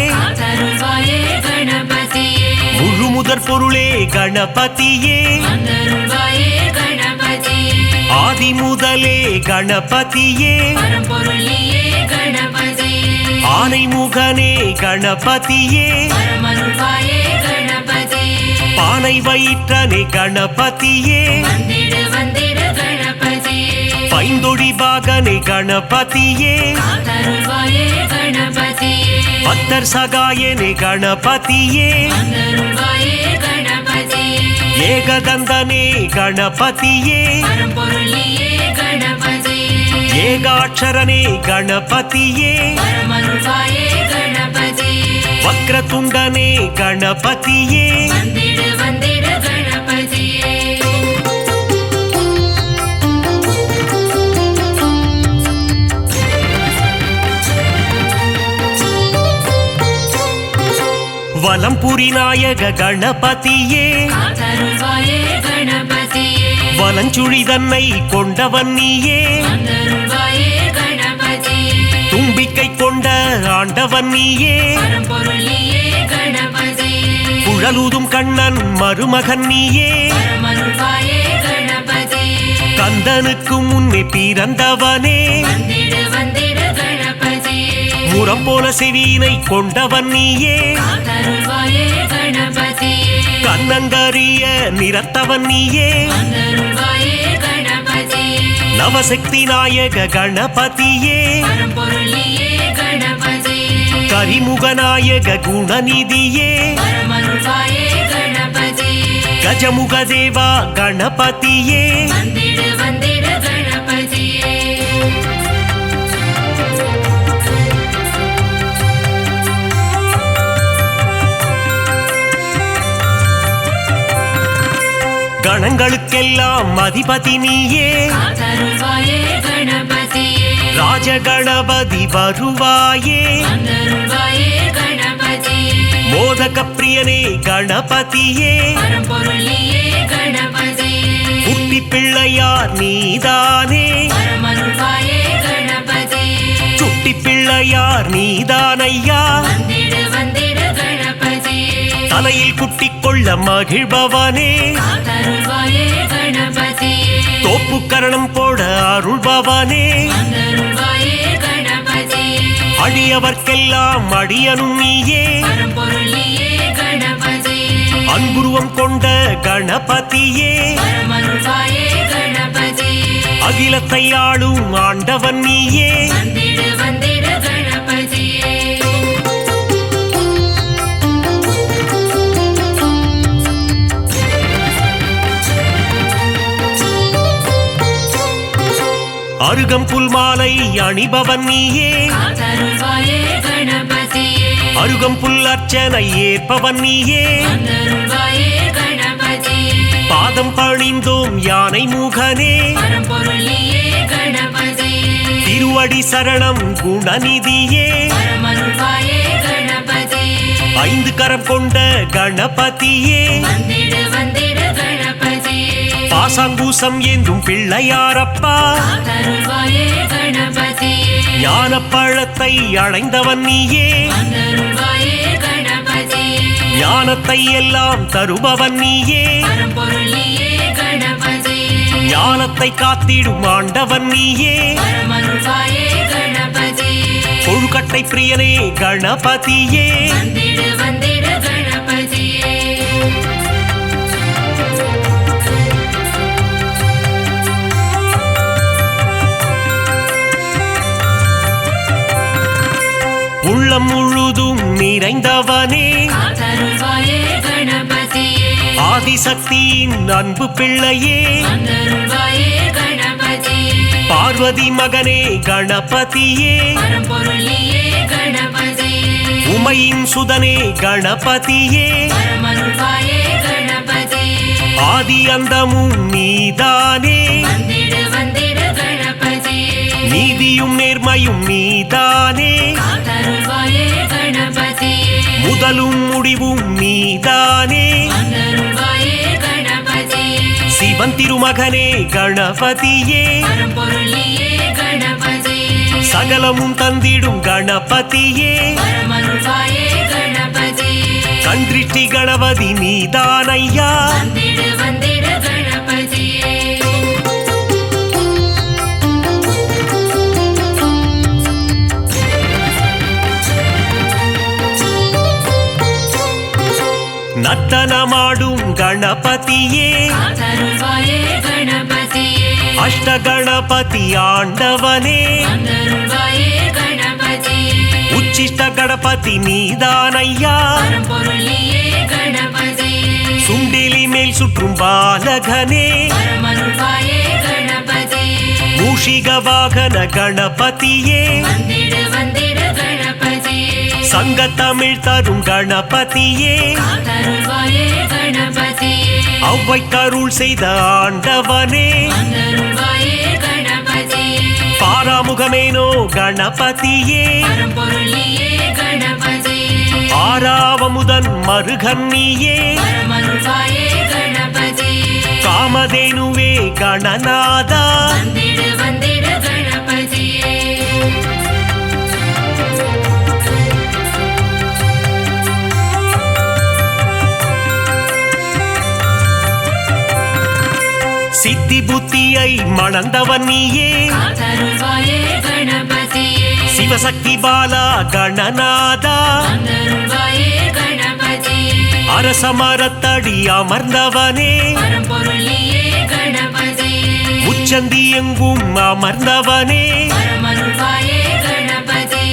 அருள்வாயே கணபதியே, முழு முதற் பொருளே கணபதியே, அருள்வாயே கணபதியே, ஆதி முதலே கணபதியே, பரம்பொருளியே கணபதியே, ஆனை முகனே கணபதியே, பரமருள்வாயே கணபதியே, பானை வயிற்றனே கணபதியே, வந்திடு வந்திடு கணபதியே, பைந்தொடி பாகனே கணபதியே, அருள்வாயே கணபதியே, பத்தர் சகாயனே கணபதியே, அருள்வாயே கணபதியே, ஏகதந்தனே கணபதியே, பரம்பொருளியே கணபதியே, ஏகாட்சரனே கணபதியே, பரமருள்வாயே கணபதியே, வக்ரதுண்டனே கணபதியே, வந்திடு வந்திடு கணபதியே. வலம்புரி நாயக கணபதியே, அருள்வாயே கணபதியே, வலஞ்சுழி தன்னை கொண்டவன் நீயே, அருள்வாயே கணபதியே, தும்பிக்கை கொண்ட ஆண்டவன் நீயே, பரம்பொருளியே கணபதியே, குழலூதும் கண்ணன் மருமகன் நீயே, பரமருள்வாயே கணபதியே, கந்தனுக்கு முன்னே பிறந்தவனே, வந்திடு வந்திடு கணபதியே, முரம் போல செவியினை கொண்டவன் நீயே, அருள்வாயே கணபதியே, கண்ணங்கரிய நிறத்தவன் நீயே, அருள்வாயே கணபதியே, நவசக்தி நாயக கணபதியே, பரம்பொருளியே கணபதியே, கரிமுகநாயக குணநிதியே, பரமருள்வாயே கணபதியே, கஜமுக தேவா கணபதியே, வந்திடு வந்திடு கணபதியே. கணங்களுக்கெல்லாம் அதிபதி நீயே, அருள்வாயே கணபதியே, ராஜகணபதி வருவாயே, அருள்வாயே கணபதியே, மோதக பிரியனே கணபதியே, பரம்பொருளியே கணபதியே, குட்டி பிள்ளையார் நீதானே, பரமருள்வாயே கணபதியே, சுட்டி பிள்ளையார் நீதானையா, வந்திடு வந்திடு கணபதியே, தலையில் குட்டி கொள்ள மகிழ்பவனே, அருள்வாயே கணபதியே, தோப்பு கரணம் போட அருள்பவனே, அருள்வாயே கணபதியே, அடியவர்க்கெல்லாம் அடியனும் நீயே, பரம்பொருளியே கணபதியே, அன்புருவம் கொண்ட கணபதியே, பரமருள்வாயே கணபதியே, அகிலத்தை ஆளும் ஆண்டவன் நீயே, வந்திடு வந்திடு கணபதியே. அருகம்புல் மாலை அணிபவன் நீயே, அருள்வாயே கணபதியே, அருகம்புல் அர்ச்சனை ஏற்பவன் நீயே, அருள்வாயே கணபதியே, பாதம் பணிந்தோம் யானை முகனே, பரம்பொருளியே கணபதியே, திருவடி சரணம் குணநிதியே, பரமருள்வாயே கணபதியே, ஐந்து கரம் கொண்ட கணபதியே, வந்திடு வந்திடு கணபதியே, பாசாங்கூசம் ஏந்தும் பிள்ளையாரப்பா, அருள்வாயே கணபதியே, ஞான பழத்தை அடைந்தவன் நீயே, அருள்வாயே கணபதியே, ஞானத்தை எல்லாம் தருபவன் நீயே, பரம்பொருளியே கணபதியே, ஞானத்தை காத்திடும் ஆண்டவன் நீயே வரமருள்வாயே கணபதியே கொழுக்கட்டை பிரியனே கணபதியே வந்திடு வந்திடு கணபதியே உள்ளம் முழுதும் நிறைந்தவனே காத்தருள்வாயே கணபதியே ஆதிசக்தியின் அன்பு பிள்ளையே வந்தருள்வாயே கணபதியே பார்வதி மகனே கணபதியே பரம்பொருளியே கணபதியே உமையின் சுதனே கணபதியே வரமருள்வாயே கணபதியே ஆதி அந்தமும் நீதானே வந்திடு வந்திடு கணபதியே நீதியும் நேர்மையும் நீதானே காத்தருள்வாயே கணபதியே முதலும் முடிவும் நீதானே வந்தருள்வாயே கணபதியே சிவன் திருமகனே கணபதியே பரம்பொருளியே கணபதியே சகலமும் தந்திடும் கணபதியே வரமருள்வாயே கணபதியே கன்றிஷ்டி கணபதி நீதானையா வந்திடு வந்திடு கணபதியே நர்த்தனமாடும் கணபதியே காத்தருள்வாயே கணபதியே அஷ்ட கணபதி ஆண்டவனே வந்தருள்வாயே கணபதியே உச்சிஷ்ட கணபதி நீதானையா பரம்பொருளியே கணபதியே சுண்டிலி மேல் சுற்றும் பாலகனே வரமருள்வாயே கணபதியே மூஷிக வாகன கணபதியே வந்திடு வந்திடு கணபதியே சங்க தமிழ் தரும் கணபதியே காத்தருள்வாயே கணபதியே அவ்வை கருள் செய்த ஆண்டவனே வந்தருள்வாயே கணபதியே பாராமுகமேனோ கணபதியே பரம்பொருளியே கணபதியே ஆறாவமுதன் மருகன் நீயே வரமருள்வாயே கணபதியே காமதேனுவே கணநாதா வந்திடு வந்திடு கணபதியே சித்தி புத்தியை மணந்தவன் நீயே காத்தருள்வாயே கணபதியே சிவசக்தி பாலா கணநாதா வந்தருள்வாயே கணபதியே அரசமரத்தடி அமர்ந்தவனே பரம்பொருளியே கணபதியே உச்சந்தி எங்கும் அமர்ந்தவனே வரமருள்வாயே கணபதியே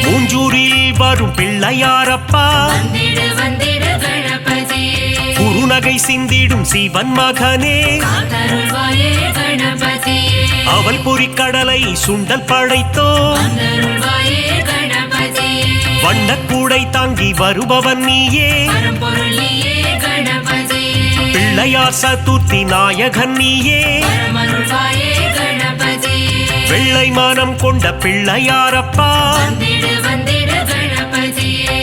மூஞ்சூரில் வரும் பிள்ளையாரப்பா வந்திடு வந்திடு கணபதியே குருநகை சிந்திடும் சிவன் மகனே காத்தருள்வாயே கணபதியே அவள் பொறிக்கடலை சுண்டல் படைத்தோ வந்தருள்வாயே கணபதியே வண்ணக்கூடை தாங்கி வருபவன் நீயே பரம்பொருளியே கணபதியே பிள்ளையார் சதுர்த்தி நாயகன் நீயே வரமருள்வாயே கணபதியே வெள்ளை மானம் கொண்ட பிள்ளையாரப்பா வந்திடு வந்திடு கணபதியே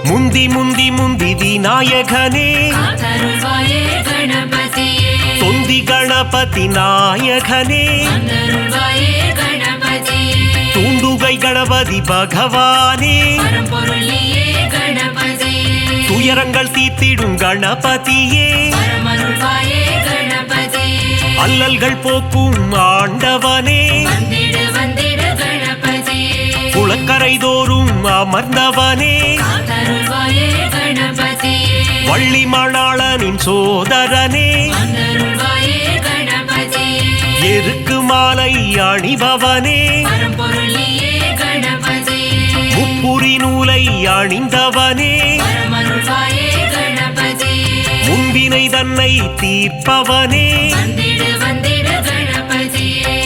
முந்தி முந்தி முந்தி விநாயகனே காத்தருள்வாயே கணபதியே தொந்தி கணபதி நாயகனே வந்தருள்வாயே கணபதியே தூண்டுகை கணபதி பகவானே பரம்பொருளியே கணபதியே துயரங்கள் தீர்த்திடும் கணபதியே வரமருள்வாயே கணபதியே அல்லல்கள் போக்கும் ஆண்டவனே வந்திடு வந்திடு கணபதியே குளக்கரை தோறும் அமர்ந்தவனே காத்தருள்வாயே கணபதியே வள்ளி மணாளனின் சோதரனே வந்தருள்வாயே கணபதியே எருக்கு மாலை அணிபவனே பரம்பொருளியே கணபதியே முப்புரி நூலை அணிந்தவனே வரமருள்வாயே கணபதியே முன்பினை தன்னை தீர்ப்பவனே வந்திடு வந்திடு கணபதியே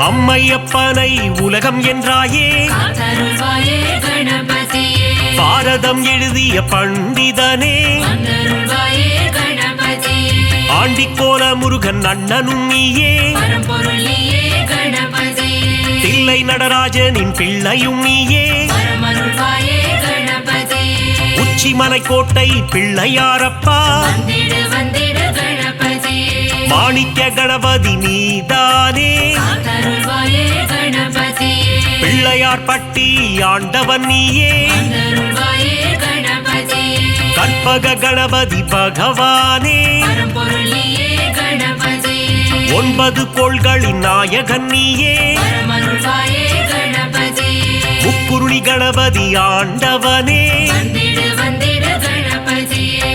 அம்மையப்பனை உலகம் என்றாயே காத்தருள்வாயே கணபதியே பாரதம் எழுதிய பண்டிதனே வந்தருள்வாயே கணபதியே ஆண்டிக்கோல முருகன் அண்ணனும் நீயே பரம்பொருளியே கணபதியே தில்லை நடராஜனின் பிள்ளையும் நீயே வரமருள்வாயே கணபதியே உச்சிமலை கோட்டை பிள்ளையாரப்பா வந்திடு வந்திடு கணபதியே மாணிக்க கணபதி நீதானே காத்தருள்வாயே கணபதியே பிள்ளையார் பட்டி ஆண்டவன் நீயே வந்தருள்வாயே கணபதியே கற்பக கணபதி பகவானே பரம்பொருளியே கணபதியே 9 கோள்களின் நாயகன் நீயே பரமருள்வாயே கணபதியே முக்குருளி கணபதி ஆண்டவனே வந்திடு வந்திடு கணபதியே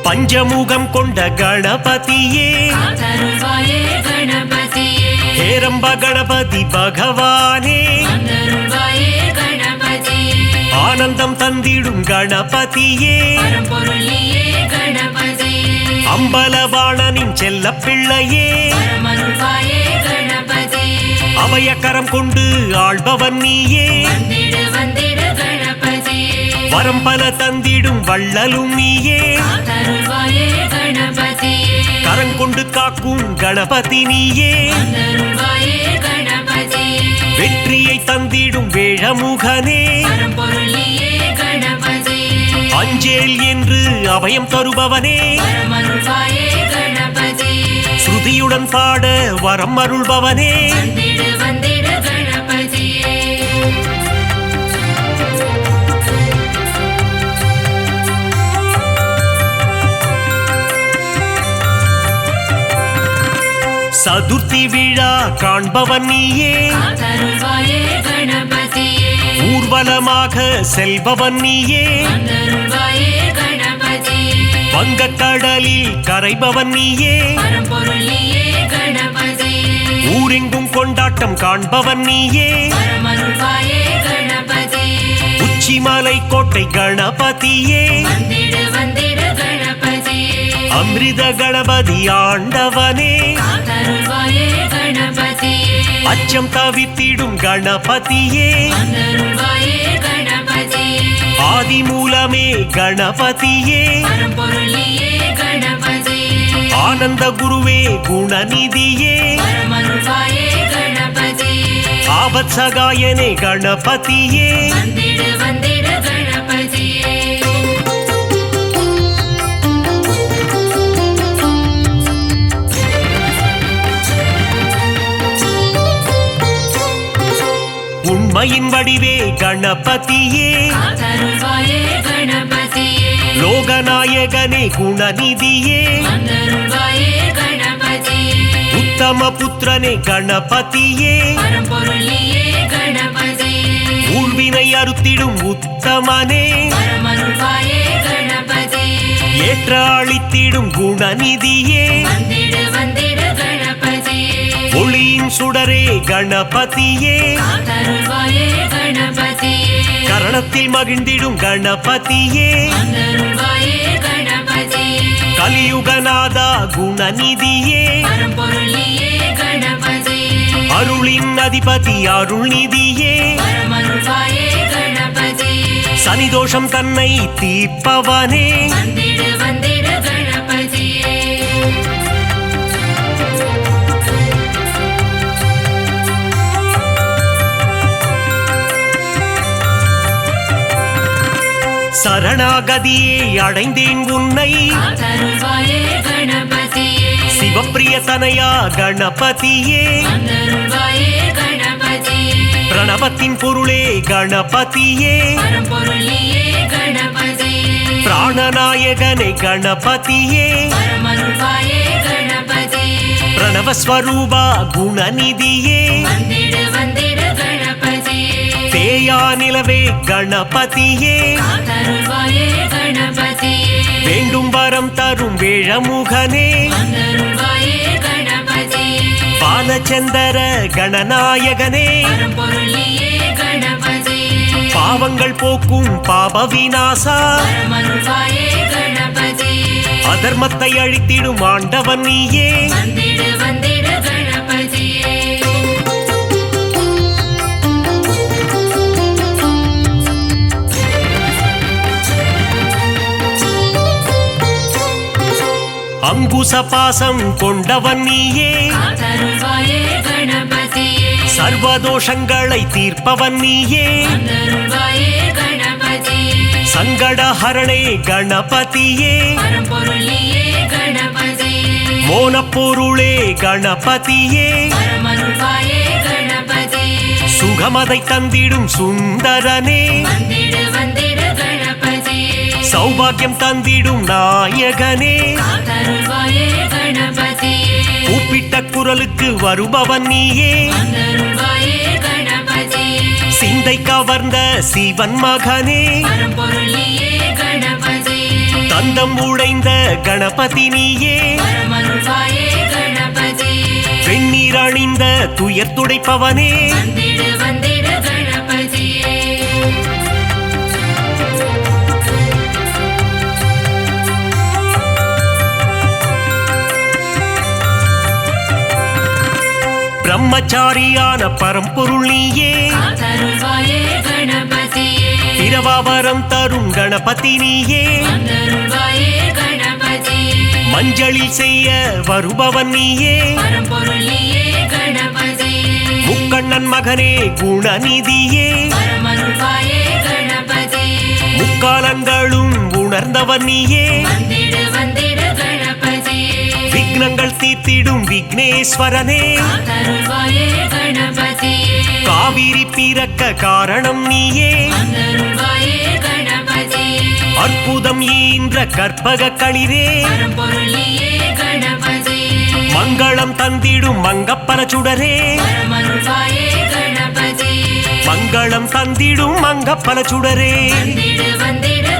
பஞ்சமுகம் கொண்ட கணபதியே காத்தருள்வாயே கணபதியே ஹேரம்ப கணபதி பகவானே வந்தருள்வாயே கணபதியே ஆனந்தம் தந்திடும் கணபதியே பரம்பொருளியே கணபதியே அம்பலவாணனின் செல்ல பிள்ளையே பரமருள்வாயே கணபதியே அபயக்கரம் கொண்டு ஆள்பவன் நீயே வந்திடு வந்திடு கணபதியே வரம் பல தந்திடும் வள்ளலும் நீயே காத்தருள்வாயே கணபதியே கரங்கொண்டு காக்கும் கணபதி நீயே வந்தருள்வாயே கணபதியே வெற்றியை தந்திடும் வேழமுகனே பரம்பொருளியே கணபதியே அஞ்சேல் என்று அபயம் தருபவனே பரமருள்வாயே கணபதியே ஸ்ருதியுடன் பாட வரம் அருள்பவனே வந்திடு வந்திடு கணபதியே சதுர்த்தி விழா காண்பவன் நீயே காத்தருள்வாயே கணபதியே ஊர்வலமாக செல்பவன் நீயே வந்தருள்வாயே கணபதியே வங்கக்கடலில் கரைபவன் நீயே பரம்பொருளியே கணபதியே ஊரெங்கும் கொண்டாட்டம் காண்பவன் நீயே பரமருள்வாயே கணபதியே உச்சிமலை கோட்டை கணபதியே வந்திடு வந்திடு கணபதியே அமிர்த கணபதி ஆண்டவனே காத்தருள்வாயே கணபதியே அச்சம் தவித்திடும் கணபதியே வந்தருள்வாயே கணபதியே ஆதி மூலமே கணபதியே பரம்பொருளியே கணபதியே ஆனந்த குருவே குணநிதியே பரமருள்வாயே கணபதியே ஆபத் சகாயனே கணபதியே வந்திடு வந்திடு கணபதியே உண்மையின் வடிவே கணபதியே காத்தருள்வாயே கணபதியே லோகநாயகனே குணநிதியே வந்தருள்வாயே கணபதியே உத்தம புத்திரனே கணபதியே பரம்பொருளியே கணபதியே ஊழ்வினை அறுத்திடும் உத்தமனே பரமருள்வாயே கணபதியே ஏற்ற அளித்திடும் குணநிதியே வந்திடு வந்திடு கணபதியே ஒளியின் சுடரே கணபதியே காத்தருள்வாயே கணபதியே கரணத்தில் மகிழ்ந்திடும் கணபதியே வந்தருள்வாயே கணபதியே கலியுகநாதா குணநிதியே பரம்பொருளியே கணபதியே அருளின் அதிபதி அருள்நிதியே பரமருள்வாயே கணபதியே சனிதோஷம் தன்னை தீர்ப்பவனே வந்திடு வந்திடு கணபதியே சரணாகதியே அடைந்தேன் உன்னை காத்தருள்வாயே கணபதியே சிவப்பிரிய தனையா கணபதியே வந்தருள்வாயே கணபதியே பிரணவத்தின் பொருளே கணபதியே பரம்பொருளியே கணபதியே பிராணநாயகனே கணபதியே பரமருள்வாயே கணபதியே பிரணவஸ்வரூபா குணநிதியே வந்திடு வந்திடு கணபதியே தேயா நிலவே கணபதியே காத்தருள்வாயே கணபதியே வேண்டும் வரம் தரும் வேழமுகனே வந்தருள்வாயே கணபதியே பாலச்சந்தர கணநாயகனே பரம்பொருளியே கணபதியே பாவங்கள் போக்கும் பாப விநாசா பரமருள்வாயே கணபதியே அதர்மத்தை அழித்திடும் ஆண்டவன் நீயே வந்திடு வந்திடு கணபதியே அங்குச பாசம் கொண்டவன் நீயே காத்தருள்வாயே கணபதியே சர்வதோஷங்களை தீர்ப்பவன் நீயே வந்தருள்வாயே கணபதியே சங்கடஹரணே கணபதியே பரம்பொருள் நீயே கணபதியே மோனப்பொருளே கணபதியே பரமருள்வாயே கணபதியே சுகமதை தந்திடும் சுந்தரனே வந்திடு வந்திடு கணபதியே சௌபாகியம் தந்திடும் நாயகனே காத்தருள்வாயே கணபதியே கூப்பிட்ட குரலுக்கு வருபவன் நீயே வந்தருள்வாயே கணபதியே சிந்தை கவர்ந்த சிவன் மகனே பரம்பொருள் நீயே கணபதியே தந்தம் உடைந்த கணபதி நீயே பரமருள்வாயே கணபதியே வெண்ணீர் அணிந்த துயர் துடைப்பவனே வந்திடு வந்திடு கணபதியே பிரம்மச்சாரியான பரம்பொருள் நீயே காத்தருள்வாயே கணபதியே பிரபாவரம் தரும் கணபதி நீயே வந்தருள்வாயே கணபதியே மஞ்சளில் செய்ய வருபவன் நீயே பரம்பொருள் நீயே கணபதியே முக்கண்ணன் மகனே குணநிதியே பரமருள்வாயே கணபதியே முக்காலங்களும் உணர்ந்தவன் நீயே வந்திடு வந்திடு கணபதியே விக்னங்கள் தீர்த்திடும் விக்னேஸ்வரனே காத்தருள்வாயே கணபதியே காவிரி பிறக்க காரணம் நீயே வந்தருள்வாயே கணபதியே அற்புதம் ஈன்ற கற்பக களிரே பரம்பொருள் நீயே கணபதியே மங்களம் தந்திடும் மங்கப்பன சுடரே பரமருள்வாயே கணபதியே மங்களம் தந்திடும் மங்கப்பன சுடரே வந்திடு வந்திடு